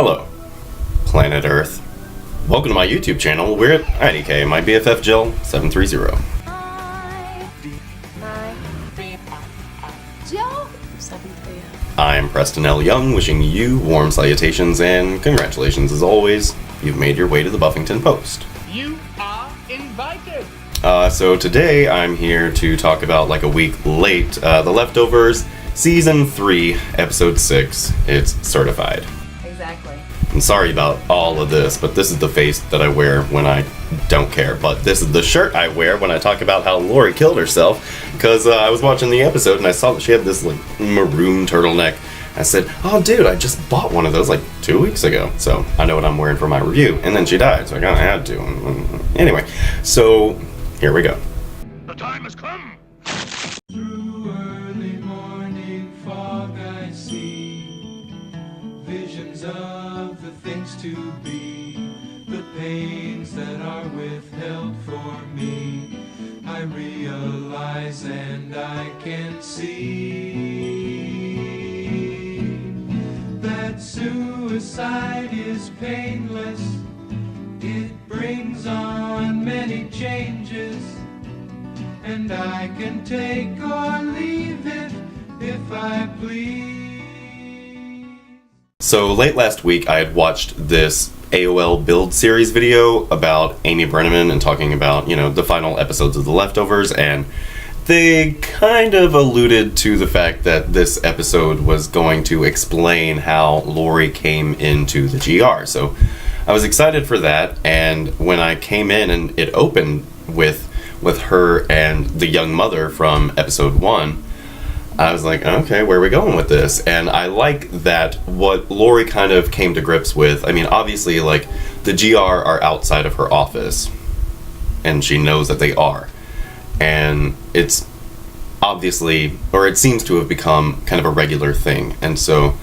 Hello, planet Earth. Welcome to my YouTube channel. We're at IDK, my BFF Jill 730. Jill 730. I am Preston L. Young, wishing you warm salutations and congratulations as always. You've made your way to the Buffyngton Post. You are invited. So today I'm here to talk about, like a week late, The Leftovers, Season 3, Episode 6. It's certified. Exactly. I'm sorry about all of this, but this is the face that I wear when I don't care. But this is the shirt I wear when I talk about how Laurie killed herself. Because I was watching the episode and I saw that she had this like maroon turtleneck. I said, oh dude, I just bought one of those like 2 weeks ago. So I know what I'm wearing for my review. And then she died, so I kinda had to. Anyway, so here we go. The time has come. Through early morning fog I see visions of the things to be, the pains that are withheld for me. I realize and I can see that suicide is painless. It brings on many changes, and I can take or leave it if I please. So late last week I had watched this AOL build series video about Amy Brenneman and talking about, the final episodes of The Leftovers, and they kind of alluded to the fact that this episode was going to explain how Laurie came into the GR. So I was excited for that, and when I came in and it opened with her and the young mother from episode 1, I was like, okay, where are we going with this? And I like that what Laurie kind of came to grips with. I mean, obviously, like, the GR are outside of her office, and she knows that they are. And it's obviously, or it seems to have become kind of a regular thing. And so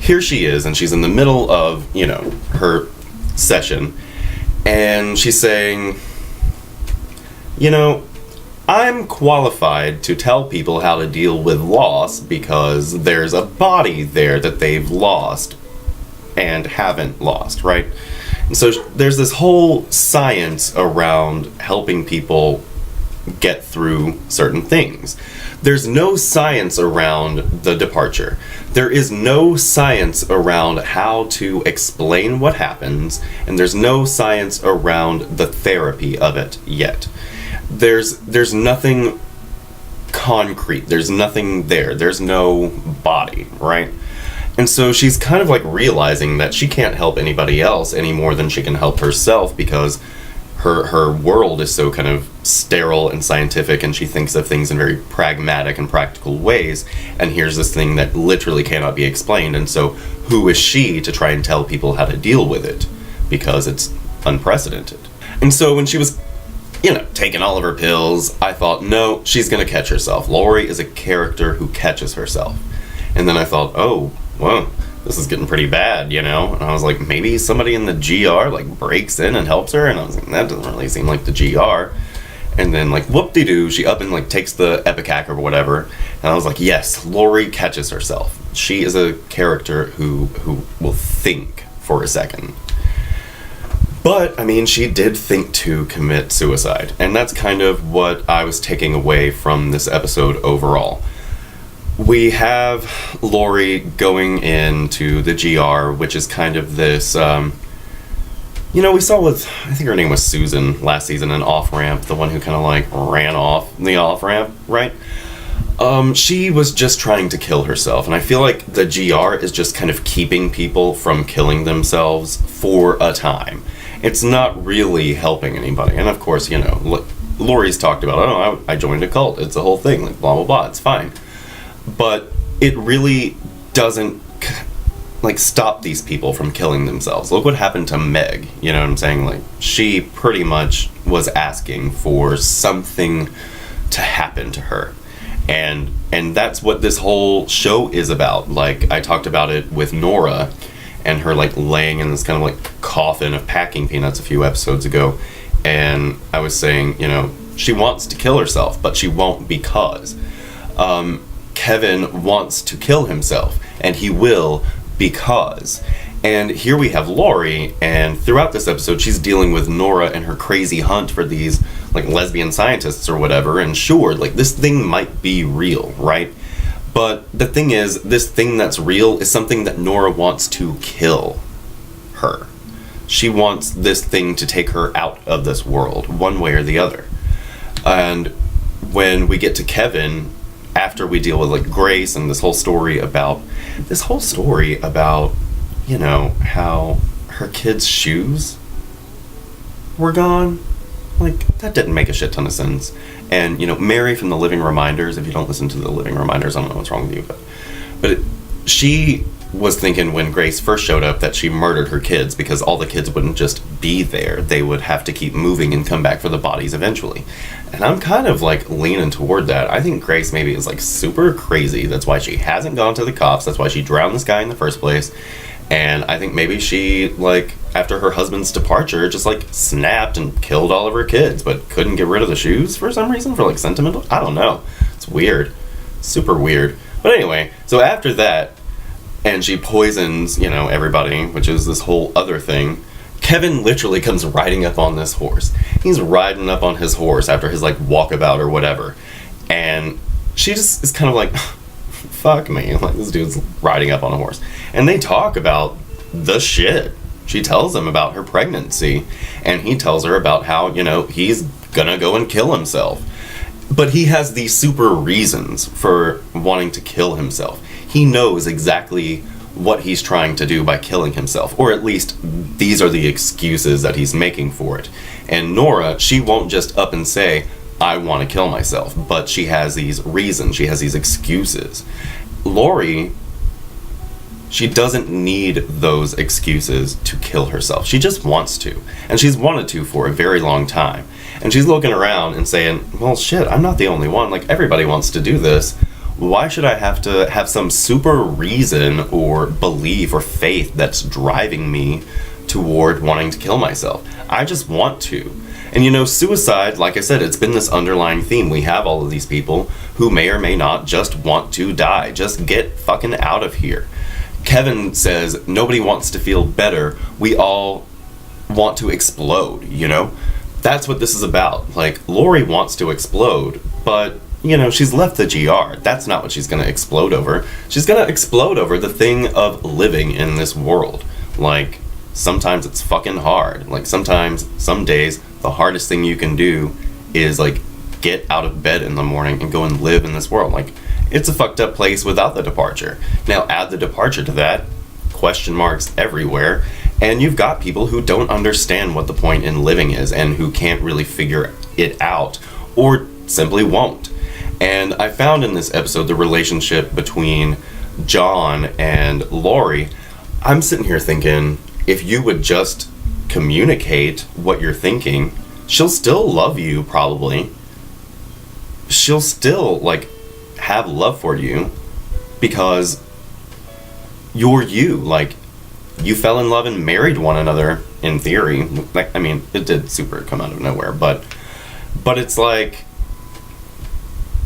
here she is, and she's in the middle of, her session, and she's saying, I'm qualified to tell people how to deal with loss because there's a body there that they've lost and haven't lost, right? And so there's this whole science around helping people get through certain things. There's no science around the departure. There is no science around how to explain what happens, and there's no science around the therapy of it yet. There's nothing concrete. There's nothing there. There's no body, right? And so she's kind of like realizing that she can't help anybody else any more than she can help herself, because her world is so kind of sterile and scientific, and she thinks of things in very pragmatic and practical ways, and here's this thing that literally cannot be explained. And so who is she to try and tell people how to deal with it, because it's unprecedented? And so when she was taking all of her pills, I thought, no, she's gonna catch herself. Laurie is a character who catches herself. And then I thought, oh, well, this is getting pretty bad, And I was like, maybe somebody in the GR, breaks in and helps her? And I was like, that doesn't really seem like the GR. And then, whoop-de-doo, she up and, takes the Epicac or whatever. And I was like, yes, Laurie catches herself. She is a character who will think for a second. But, I mean, she did think to commit suicide. And that's kind of what I was taking away from this episode overall. We have Laurie going into the GR, which is kind of this, we saw with, I think her name was Susan last season, an off-ramp, the one who kind of, ran off the off-ramp, right? She was just trying to kill herself, and I feel like the GR is just kind of keeping people from killing themselves for a time. It's not really helping anybody. And of course, Laurie's talked about, oh, I joined a cult. It's a whole thing, blah, blah, blah. It's fine. But it really doesn't, stop these people from killing themselves. Look what happened to Meg. You know what I'm saying? She pretty much was asking for something to happen to her. And that's what this whole show is about. I talked about it with Nora and her laying in this kind of coffin of packing peanuts a few episodes ago, and I was saying, she wants to kill herself, but she won't, because Kevin wants to kill himself, and he will, because And here we have Laurie, and throughout this episode, she's dealing with Nora and her crazy hunt for these, like, lesbian scientists or whatever, and sure, like, this thing might be real, right? But the thing is, this thing that's real is something that Nora wants to kill her. She wants this thing to take her out of this world, one way or the other. And when we get to Kevin, after we deal with, like, Grace and this whole story about, you know, how her kids' shoes were gone. Like, that didn't make a shit ton of sense. And, you know, Mary from the Living Reminders, if you don't listen to the Living Reminders, I don't know what's wrong with you, but she was thinking when Grace first showed up that she murdered her kids because all the kids wouldn't just be there. They would have to keep moving and come back for the bodies eventually. And I'm kind of, like, leaning toward that. I think Grace maybe is, like, super crazy. That's why she hasn't gone to the cops. That's why she drowned this guy in the first place. And I think maybe she, like, after her husband's departure, just, like, snapped and killed all of her kids, but couldn't get rid of the shoes for some reason, for, like, sentimental. I don't know. It's weird. Super weird. But anyway, so after that, and she poisons, you know, everybody, which is this whole other thing, Kevin literally comes riding up on this horse. He's riding up on his horse after his, like, walkabout or whatever. And she just is kind of like, fuck me, like, this dude's riding up on a horse. And they talk about the shit. She tells him about her pregnancy, and he tells her about how, you know, he's gonna go and kill himself. But he has these super reasons for wanting to kill himself. He knows exactly what he's trying to do by killing himself, or at least these are the excuses that he's making for it. And Nora, she won't just up and say, I want to kill myself, but she has these reasons, she has these excuses. Laurie, she doesn't need those excuses to kill herself. She just wants to, and she's wanted to for a very long time. And she's looking around and saying, well, shit, I'm not the only one, like, everybody wants to do this. Why should I have to have some super reason or belief or faith that's driving me toward wanting to kill myself? I just want to. And, you know, suicide, like I said, it's been this underlying theme. We have all of these people who may or may not just want to die. Just get fucking out of here. Kevin says nobody wants to feel better. We all want to explode, you know? That's what this is about. Like, Laurie wants to explode, but, you know, she's left the GR. That's not what she's going to explode over. She's going to explode over the thing of living in this world. Like, sometimes it's fucking hard. Like, sometimes, some days, the hardest thing you can do is, like, get out of bed in the morning and go and live in this world. Like, it's a fucked up place without the departure. Now, add the departure to that, question marks everywhere, and you've got people who don't understand what the point in living is and who can't really figure it out, or simply won't. And I found in this episode the relationship between John and Laurie. I'm sitting here thinking, if you would just communicate what you're thinking, she'll still love you, probably. She'll still, like, have love for you because you're you. Like, you fell in love and married one another, in theory. Like, I mean, it did super come out of nowhere, but it's like,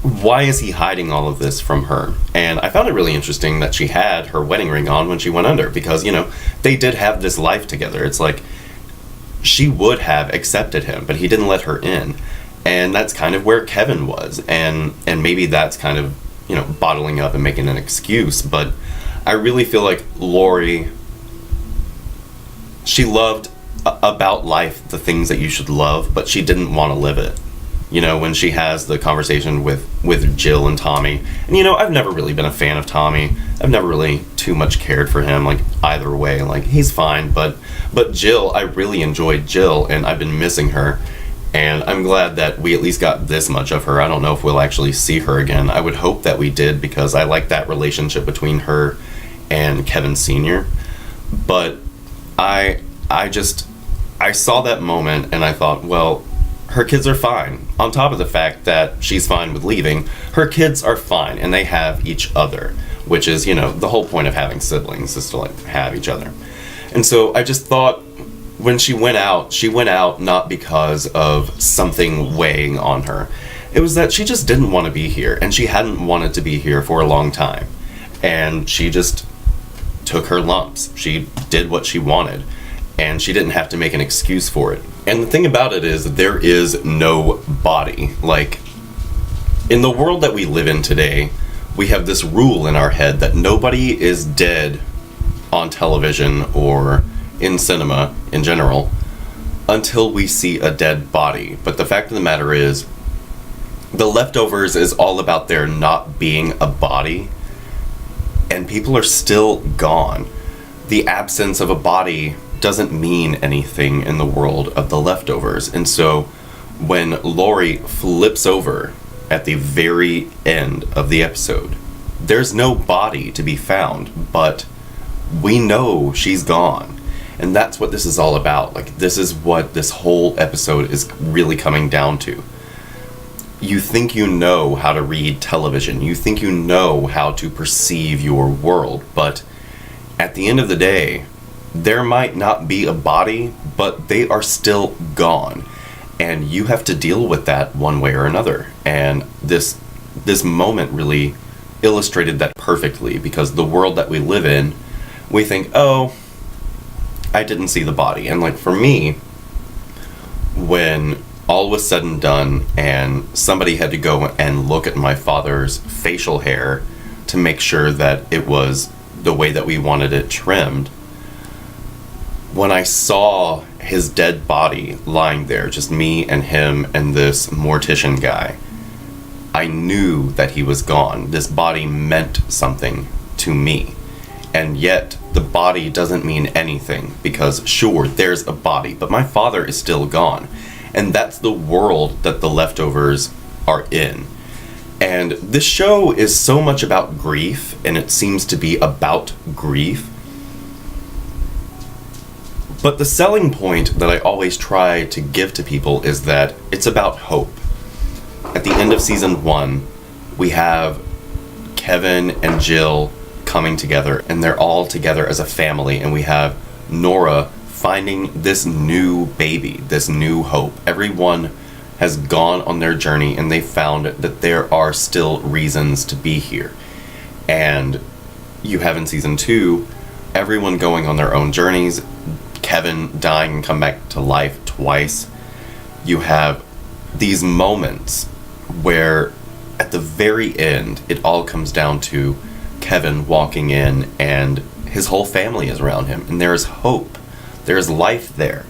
why is he hiding all of this from her? And I found it really interesting that she had her wedding ring on when she went under, because, you know, they did have this life together. It's like, she would have accepted him, but he didn't let her in. And that's kind of where Kevin was. And maybe that's kind of, you know, bottling up and making an excuse. But I really feel like Laurie, she loved about life the things that you should love, but she didn't want to live it. You know, when she has the conversation with Jill and Tommy. And, you know, I've never really been a fan of Tommy. I've never really too much cared for him, like, either way. Like, he's fine, but Jill, I really enjoyed Jill, and I've been missing her. And I'm glad that we at least got this much of her. I don't know if we'll actually see her again. I would hope that we did, because I like that relationship between her and Kevin Sr. But I saw that moment and I thought, well, her kids are fine. On top of the fact that she's fine with leaving, her kids are fine and they have each other, which is, you know, the whole point of having siblings is to, like, have each other. And so I just thought, when she went out not because of something weighing on her. It was that she just didn't want to be here, and she hadn't wanted to be here for a long time. And she just took her lumps. She did what she wanted, and she didn't have to make an excuse for it. And the thing about it is, there is no body. Like, in the world that we live in today, we have this rule in our head that nobody is dead on television or in cinema in general until we see a dead body. But the fact of the matter is, The Leftovers is all about there not being a body, and people are still gone. The absence of a body doesn't mean anything in the world of The Leftovers. And so when Laurie flips over at the very end of the episode, there's no body to be found, but we know she's gone. And that's what this is all about. Like, this is what this whole episode is really coming down to. You think you know how to read television. You think you know how to perceive your world. But at the end of the day, there might not be a body, but they are still gone. And you have to deal with that one way or another. And this moment really illustrated that perfectly, because the world that we live in, we think, oh, I didn't see the body. And like, for me, when all was said and done and somebody had to go and look at my father's facial hair to make sure that it was the way that we wanted it trimmed, when I saw his dead body lying there, just me and him and this mortician guy, I knew that he was gone. This body meant something to me. And yet, the body doesn't mean anything, because sure, there's a body, but my father is still gone. And that's the world that The Leftovers are in. And this show is so much about grief, and it seems to be about grief. But the selling point that I always try to give to people is that it's about hope. At the end of season 1, we have Kevin and Jill coming together, and they're all together as a family, and we have Nora finding this new baby, this new hope. Everyone has gone on their journey, and they found that there are still reasons to be here. And you have in season 2, everyone going on their own journeys, Kevin dying and come back to life twice. You have these moments where at the very end, it all comes down to Kevin walking in, and his whole family is around him, and there is hope. There is life there.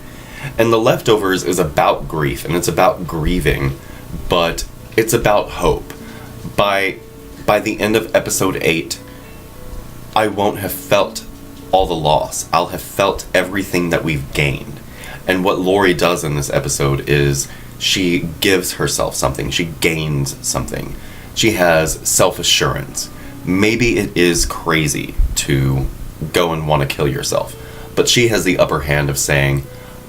And The Leftovers is about grief, and it's about grieving, but it's about hope. By the end of episode 8, I won't have felt all the loss. I'll have felt everything that we've gained. And what Laurie does in this episode is she gives herself something. She gains something. She has self-assurance. Maybe it is crazy to go and want to kill yourself, but she has the upper hand of saying,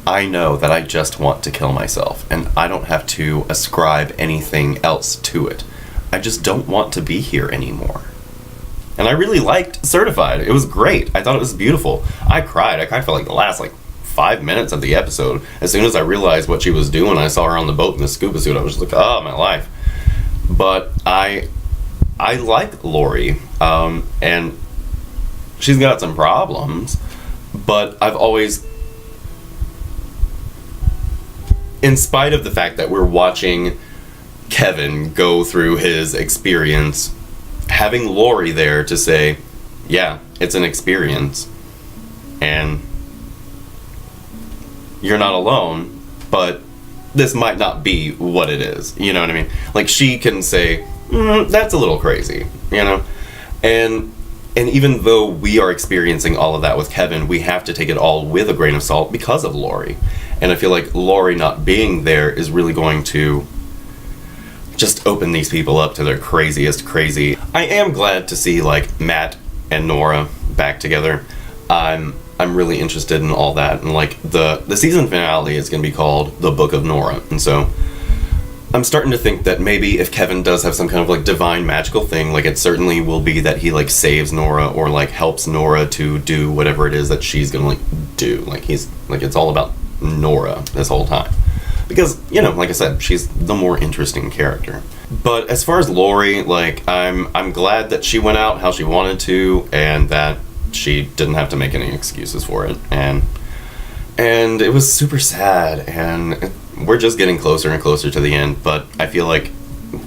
I know that I just want to kill myself, and I don't have to ascribe anything else to it. I just don't want to be here anymore. And I really liked Certified. It was great. I thought it was beautiful. I cried. I kind of felt like the last 5 minutes of the episode. As soon as I realized what she was doing, I saw her on the boat in the scuba suit. I was just like, oh, my life. But I like Laurie, and she's got some problems, but I've always, in spite of the fact that we're watching Kevin go through his experience, having Laurie there to say, yeah, it's an experience, and you're not alone, but this might not be what it is, you know what I mean? Like, she can say, that's a little crazy, you know? And even though we are experiencing all of that with Kevin, we have to take it all with a grain of salt because of Laurie. And I feel like Laurie not being there is really going to just open these people up to their craziest crazy. I am glad to see, Matt and Nora back together. I'm really interested in all that. And, the season finale is going to be called The Book of Nora. And so I'm starting to think that maybe if Kevin does have some kind of divine magical thing, it certainly will be that he saves Nora or helps Nora to do whatever it is that she's gonna do. It's all about Nora this whole time, because like I said, she's the more interesting character. But as far as Laurie, I'm glad that she went out how she wanted to, and that she didn't have to make any excuses for it, and it was super sad, and we're just getting closer and closer to the end, but I feel like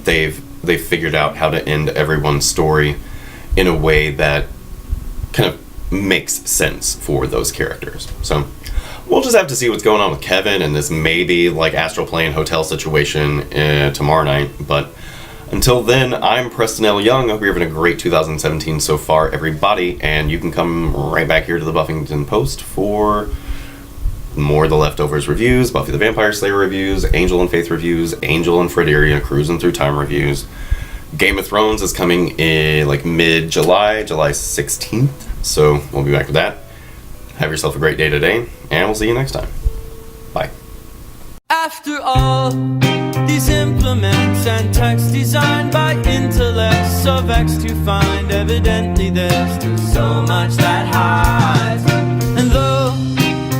they've figured out how to end everyone's story in a way that kind of makes sense for those characters. So we'll just have to see what's going on with Kevin and this maybe like astral plane hotel situation tomorrow night. But until then, I'm Preston L. Young. I hope you're having a great 2017 so far, everybody, and you can come right back here to the Buffyngton Post for more of the Leftovers reviews, Buffy the Vampire Slayer reviews, Angel and Faith reviews, Angel and Frederia Cruising Through Time reviews. Game of Thrones is coming in like mid-July, July 16th, so we'll be back with that. Have yourself a great day today, and we'll see you next time. Bye. After all, these implements and text designed by intellects so vexed to find evidently there's still so much that hides. And though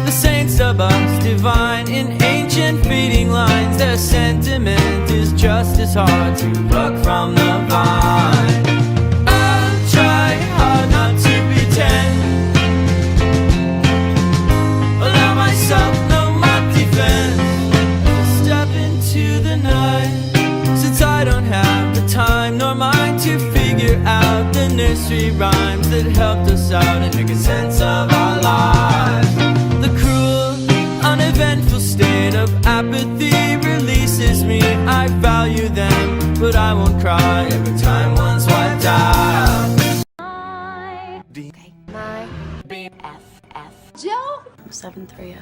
the saints of us divine in ancient feeding lines, their sentiment is just as hard to pluck from the vine. I'll try hard not to pretend, allow myself no mock defense, step into the night, since I don't have the time nor mind to figure out the nursery rhymes that helped us out and make a sense of our lives. The cruel, uneventful state of apathy releases me. I value them, but I won't cry every time one's wiped out. My BFF Joe 730.